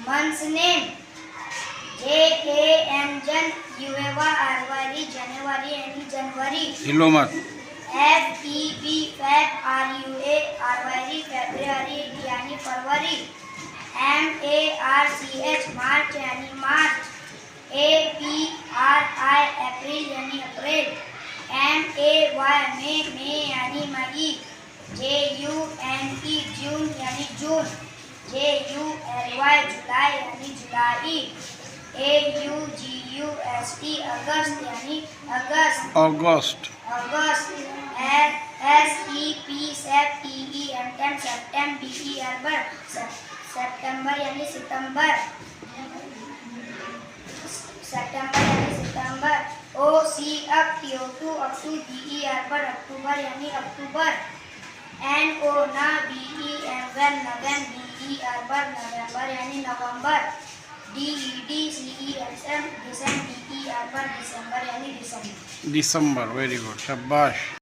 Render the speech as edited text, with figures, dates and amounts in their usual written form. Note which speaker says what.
Speaker 1: Month's name: Jan, January, January.
Speaker 2: Ilomat.
Speaker 1: Feb, February, February. March, March. April, April. May, May. June, June. July, July. August,
Speaker 2: August.
Speaker 1: August. September, September. September. October. November. December,
Speaker 2: December. Very good. Shabash.